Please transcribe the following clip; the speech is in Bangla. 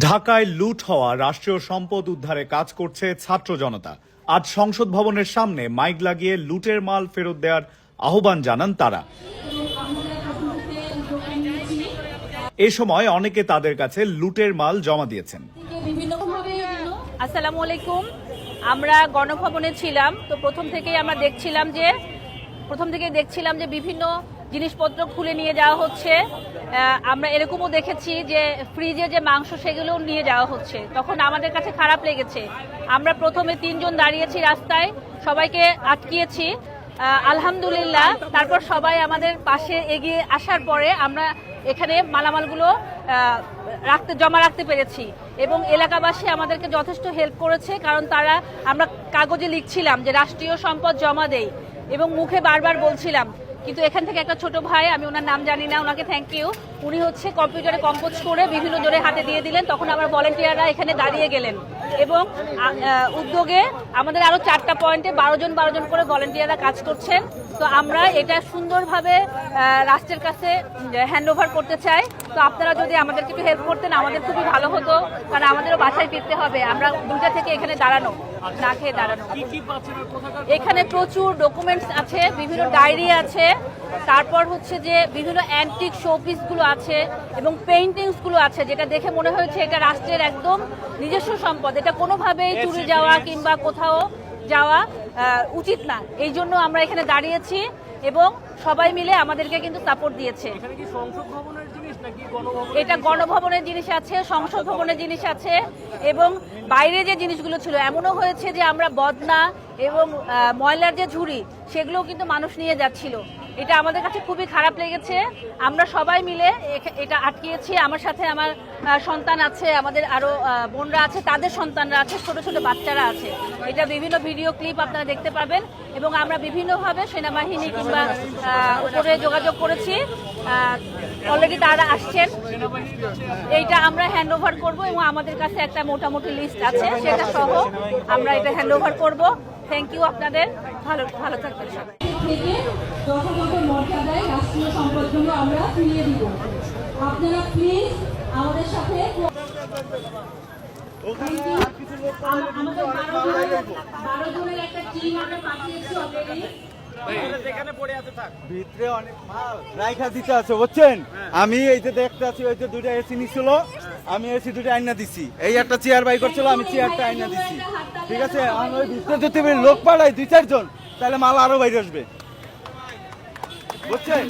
ঢাকায় লুট হওয়া রাষ্ট্রীয় সম্পদ উদ্ধারে কাজ করছে ছাত্র জনতা। আজ সংসদ ভবনের সামনে মাইক লাগিয়ে লুটের মাল ফেরত দেওয়ার আহ্বান জানান তারা। এ সময় অনেকে তাদের কাছে লুটের মাল জমা দিয়েছেন। আসসালামু আলাইকুম। আমরা গণভবনে ছিলাম, তো প্রথম থেকেই দেখছিলাম যে বিভিন্ন জিনিসপত্র খুলে নিয়ে যাওয়া হচ্ছে। আমরা এরকমও দেখেছি যে ফ্রিজে যে মাংস সেগুলো নিয়ে যাওয়া হচ্ছে। তখন আমাদের কাছে খারাপ লেগেছে। আমরা প্রথমে 3 জন দাঁড়িয়েছি রাস্তায়, সবাইকে আটকিয়েছি। আলহামদুলিল্লাহ তারপর সবাই আমাদের পাশে এগিয়ে আসার পরে আমরা এখানে মালামালগুলো জমা রাখতে পেরেছি এবং এলাকাবাসী আমাদেরকে যথেষ্ট হেল্প করেছে, কারণ আমরা কাগজে লিখছিলাম যে রাষ্ট্রীয় সম্পদ জমা দেই এবং মুখে বারবার বলছিলাম। কিন্তু এখান থেকে একটা ছোট ভাই, আমি ওনার নাম জানি না, ওনাকে থ্যাংক ইউ, উনি কম্পিউটারে কম্পোজ করে বিভিন্ন জনের হাতে দিয়ে দিলেন। তখন আমার ভলান্টিয়াররা এখানে দাঁড়িয়ে গেলেন এবং উদ্যোগে আমাদের আরো 4টা পয়েন্টে 12 জন করে ভলান্টিয়াররা কাজ করছেন। তো আমরা এটা সুন্দরভাবে রাষ্ট্রের কাছে হ্যান্ডওভার করতে চাই। তো আপনারা যদি আমাদেরকে একটু হেল্প করতেন আমাদের খুবই ভালো হতো, কারণ আমাদেরও বাসায় ফিরতে হবে। আমরা 2টা থেকে এখানে না খেয়ে দাঁড়ানো। এখানে প্রচুর ডকুমেন্টস আছে, বিভিন্ন ডায়েরি আছে, তারপর যে বিভিন্ন অ্যান্টিক শোপিসগুলো আছে এবং পেইন্টিংসগুলো আছে, যেটা দেখে মনে হয়েছে এটা রাষ্ট্রের একদম নিজস্ব সম্পদ। এটা কোনোভাবেই চুরি যাওয়া কিংবা কোথাও যাওয়া উচিত না। এই জন্য আমরা এখানে দাঁড়িয়েছি এবং সবাই মিলে আমাদেরকে কিন্তু সাপোর্ট দিয়েছে। এটা গণভবনের জিনিস আছে, সংসদ ভবনের জিনিস আছে এবং বাইরে যে জিনিসগুলো ছিল এমনও হয়েছে যে আমরা বদনা এবং ময়লার যে ঝুড়ি সেগুলোও কিন্তু মানুষ নিয়ে যাচ্ছিল। এটা আমাদের কাছে খুবই খারাপ লেগেছে। আমরা সবাই মিলে এটা আটকিয়েছি। আমার সাথে আমার সন্তান আছে, আমাদের আরো বোনরা আছে, তাদের সন্তানরা আছে, ছোট ছোট বাচ্চারা আছে। এটা বিভিন্ন ভিডিও ক্লিপ আপনারা দেখতে পাবেন এবং আমরা বিভিন্নভাবে সেনাবাহিনী কিংবা উপরে যোগাযোগ করেছি। অলরেডি তারা আসছেন। এইটা আমরা হ্যান্ড ওভার করবো এবং আমাদের কাছে একটা মোটামুটি লিস্ট আছে, সেটা সহ আমরা এটা হ্যান্ড ওভার করবো। থ্যাংক ইউ আপনাদের। ভালো থাকবেন সবাই। থেকে যথাযথ মর্যাদায় রাষ্ট্রীয় সম্পদগুলো আমরা ফিরিয়ে দিব। আপনারা প্লিজ আমাদের সাথে আমাদের 12 জনের একটা টিম আমরা পাঠিয়েছি অলরেডি। ভিতরে অনেক মাল রাইখা দিতে আছে, বুঝছেন? আমি এই যে দেখতে আছি, ওই যে 2টা এসি নিছিল, আমি এসি 2টা আইনা দিছি। এই একটা চেয়ার বাই করছিল, আমি চেয়ারটা আইনা দিছি। ঠিক আছে, আমি ওই ভিতরে যদি লোক পাঠাই 2-4 জন, তাহলে মাল আরো বাইরে আসবে, বুঝছেন?